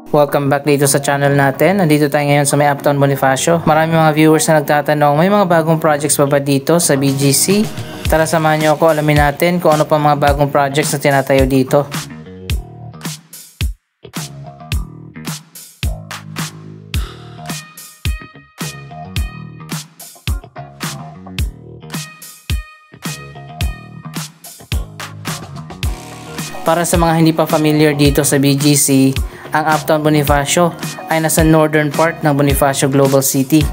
Welcome back dito sa channel natin. Nandito tayo ngayon sa may Uptown Bonifacio. Marami mga viewers na nagtatanong, may mga bagong projects ba dito sa BGC? Tara samahan niyo ako, alamin natin kung ano pa mga bagong projects na tinatayo dito. Para sa mga hindi pa familiar dito sa BGC, ang Uptown Bonifacio ay nasa northern part ng Bonifacio Global City.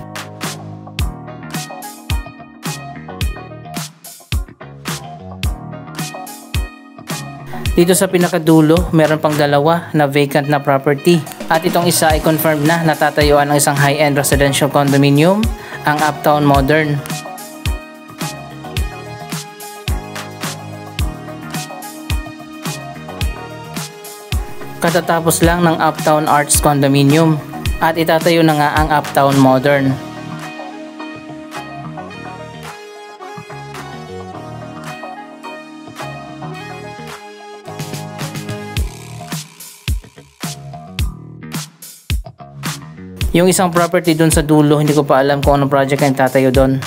Dito sa pinakadulo, meron pang dalawa na vacant na property. At itong isa ay confirmed na natatayuan ng isang high-end residential condominium, ang Uptown Modern. Katatapos lang ng Uptown Arts Condominium at itatayo na nga ang Uptown Modern. Yung isang property dun sa dulo, hindi ko pa alam kung anong project ang tatayo dun.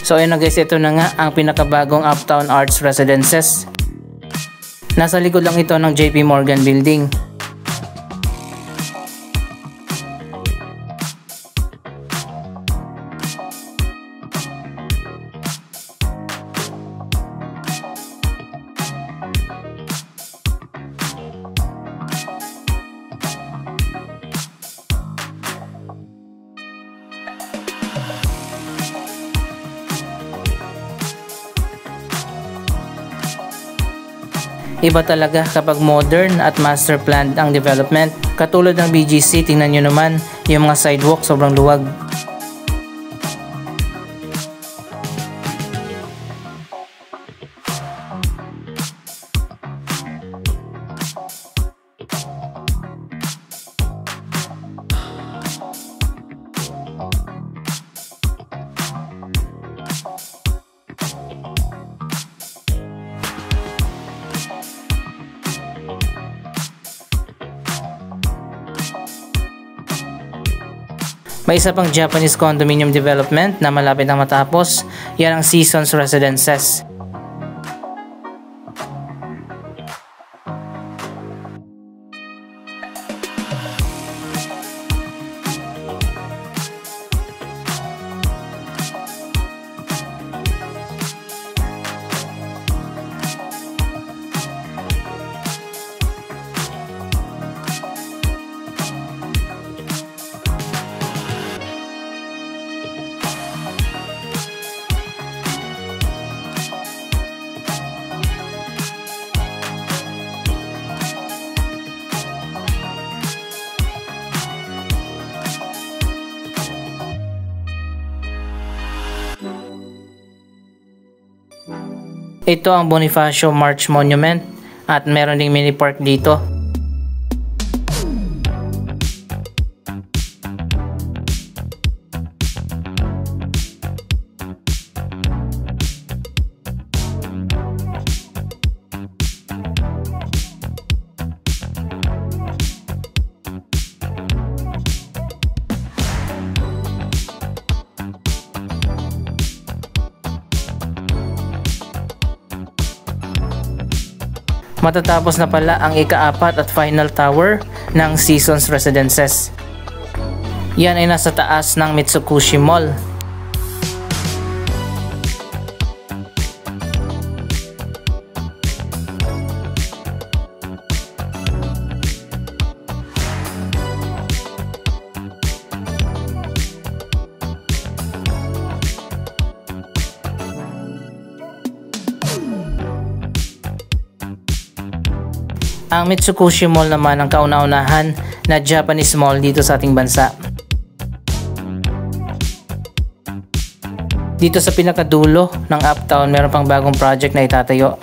So ayun na guys, ito na nga ang pinakabagong Uptown Arts Residences. Nasa likod lang ito ng JP Morgan Building. Iba talaga kapag modern at master planned ang development. Katulad ng BGC, tingnan nyo naman yung mga sidewalk, sobrang luwag. May isa pang Japanese condominium development na malapit na matapos. Yan ang Seasons Residences. Ito ang Bonifacio March Monument at meron ding mini park dito. Matatapos na pala ang ika-4 at final tower ng Seasons Residences. Yan ay nasa taas ng Mitsukushi Mall. Ang Mitsukushi Mall naman ang kauna-unahan na Japanese mall dito sa ating bansa. Dito sa pinakadulo ng Uptown, meron pang bagong project na itatayo.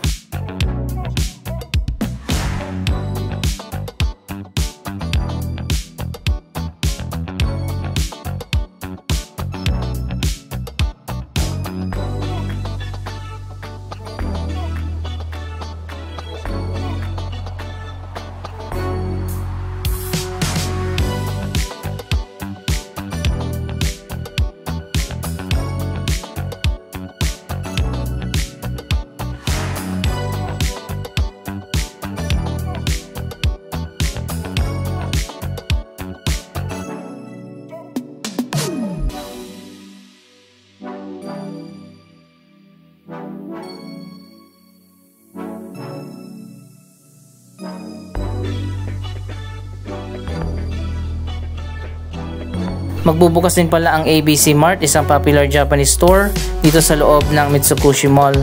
Magbubukas din pala ang ABC Mart, isang popular Japanese store dito sa loob ng Mitsukushi Mall.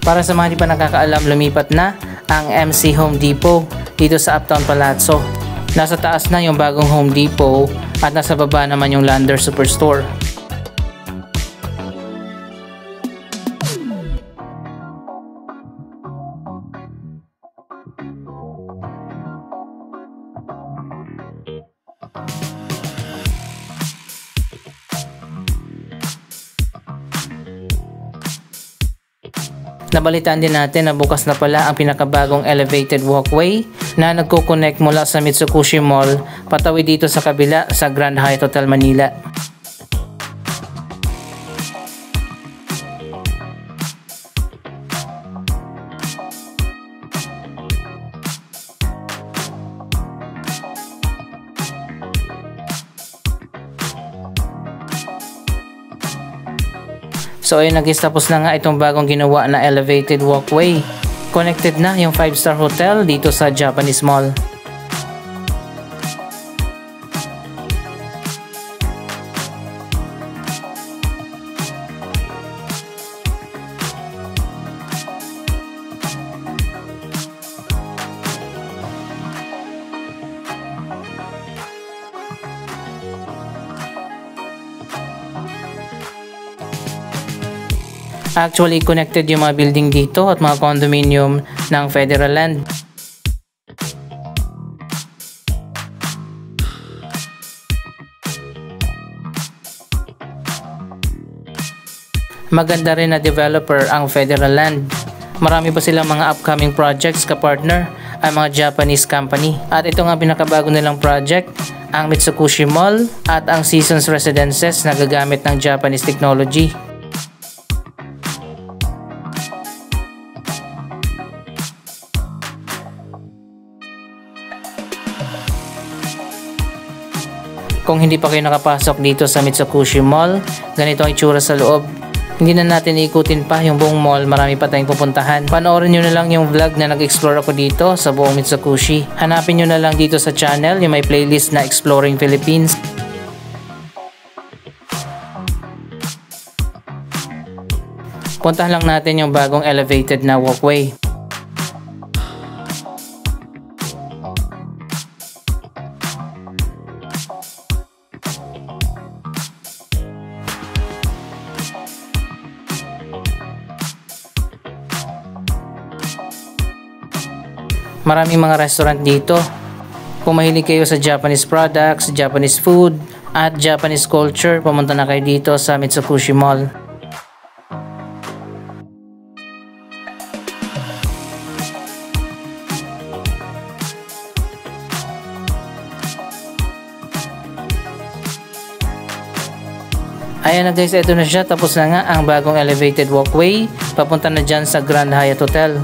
Para sa mga hindi pa nakakaalam, lumipat na ang MC Home Depot dito sa Uptown Palazzo. Nasa taas na yung bagong Home Depot at nasa baba naman yung Lander Superstore. Nabalitaan din natin na bukas na pala ang pinakabagong elevated walkway na nagko-connect mula sa Mitsukushi Mall patawid dito sa kabila sa Grand Hyatt Hotel Manila. So ayun, tapos na nga itong bagong ginawa na elevated walkway. Connected na yung 5-star hotel dito sa Japanese Mall. Actually, connected yung mga building dito at mga condominium ng Federal Land. Maganda rin na developer ang Federal Land. Marami pa silang mga upcoming projects ka-partner ang mga Japanese company. At ito nga pinakabago nilang project, ang Mitsukushi Mall at ang Seasons Residences na gagamit ng Japanese technology. Kung hindi pa kayo nakapasok dito sa Mitsukushi Mall, ganito ang itsura sa loob. Hindi na natin ikutin pa yung buong mall, marami pa tayong pupuntahan. Panoorin nyo na lang yung vlog na nag-explore ako dito sa buong Mitsukushi. Hanapin nyo na lang dito sa channel yung may playlist na Exploring Philippines. Puntahan lang natin yung bagong elevated na walkway. Maraming mga restaurant dito. Kung mahilig kayo sa Japanese products, Japanese food, at Japanese culture, pumunta na kayo dito sa Mitsukushi Mall. Ayan na guys, ito na siya. Tapos na nga ang bagong elevated walkway. Papunta na dyan sa Grand Hyatt Hotel.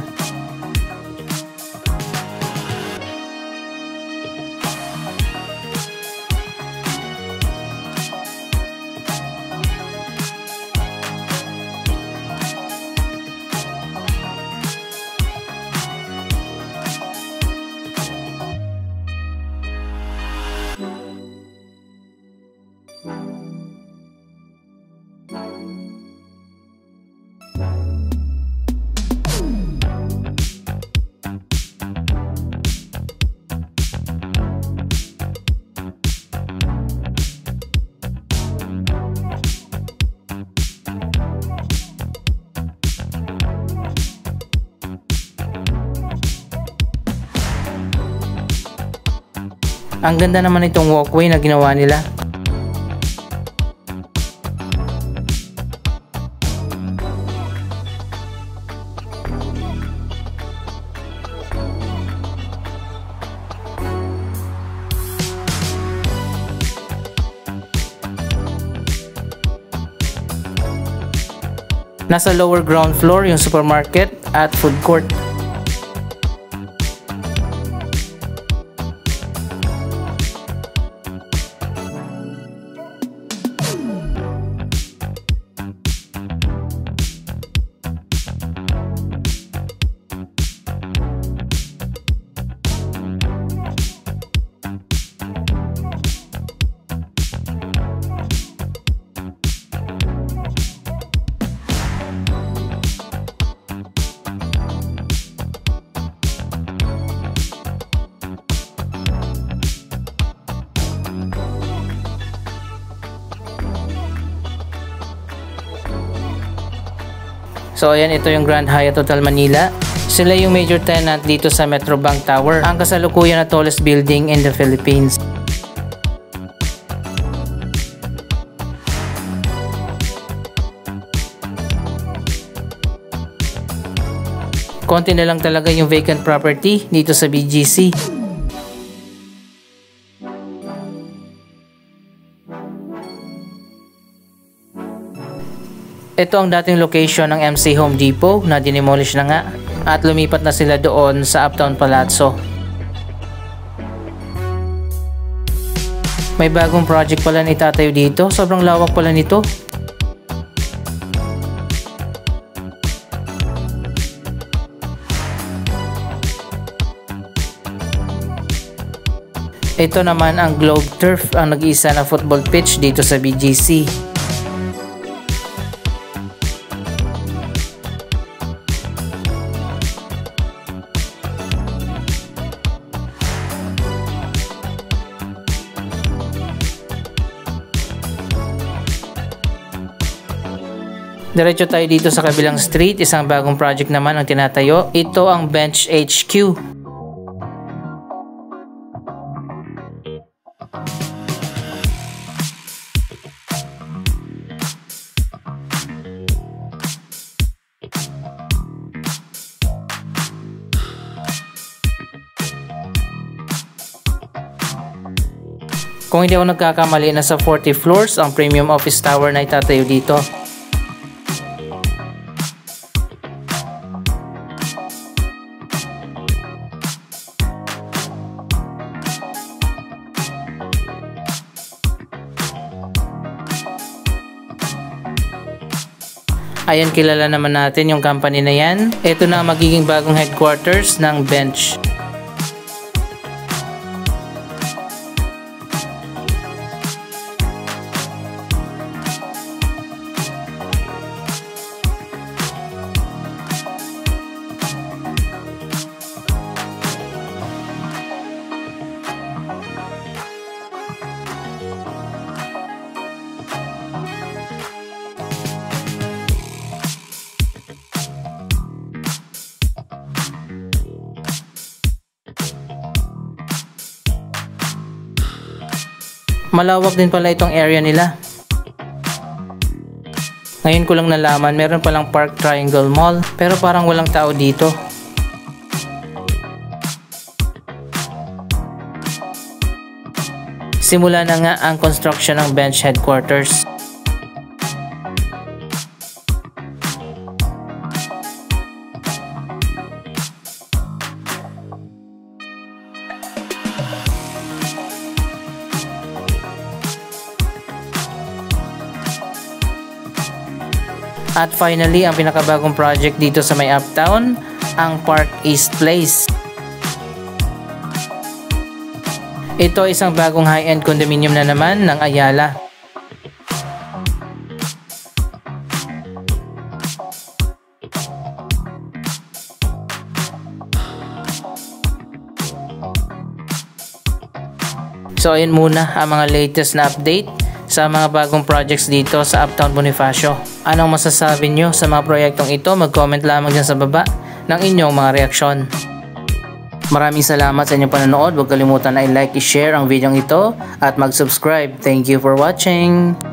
Ang ganda naman itong walkway na ginawa nila. Nasa lower ground floor yung supermarket at food court. So ayan, ito yung Grand Hyatt Hotel Manila. Sila yung major tenant dito sa Metrobank Tower, ang kasalukuyan na tallest building in the Philippines. Konti na lang talaga yung vacant property dito sa BGC. Ito ang dating location ng MC Home Depot na dinemolish na nga at lumipat na sila doon sa Uptown Palazzo. May bagong project pala na itatayo dito, sobrang lawak pala nito. Ito naman ang Globe Turf, ang nag-iisa na football pitch dito sa BGC. Diretso tayo dito sa kabilang street, isang bagong project naman ang tinatayo. Ito ang Bench HQ. Kung hindi ako nagkakamali, nasa 40 floors ang premium office tower na itatayo dito. Ayan, kilala naman natin yung company na yan. Ito na ang magiging bagong headquarters ng Bench. Malawak din pala itong area nila. Ngayon ko lang nalaman, meron palang Park Triangle Mall, pero parang walang tao dito. Simula na nga ang construction ng Bench headquarters. At finally, ang pinakabagong project dito sa may Uptown, ang Park East Place. Ito isang bagong high-end condominium na naman ng Ayala. So ayun muna ang mga latest na update sa mga bagong projects dito sa Uptown Bonifacio. Anong masasabi nyo sa mga proyektong ito? Mag-comment lamang dyan sa baba ng inyong mga reaksyon. Maraming salamat sa inyong panonood. Huwag kalimutan na i-like, i-share ang video ito at mag-subscribe. Thank you for watching!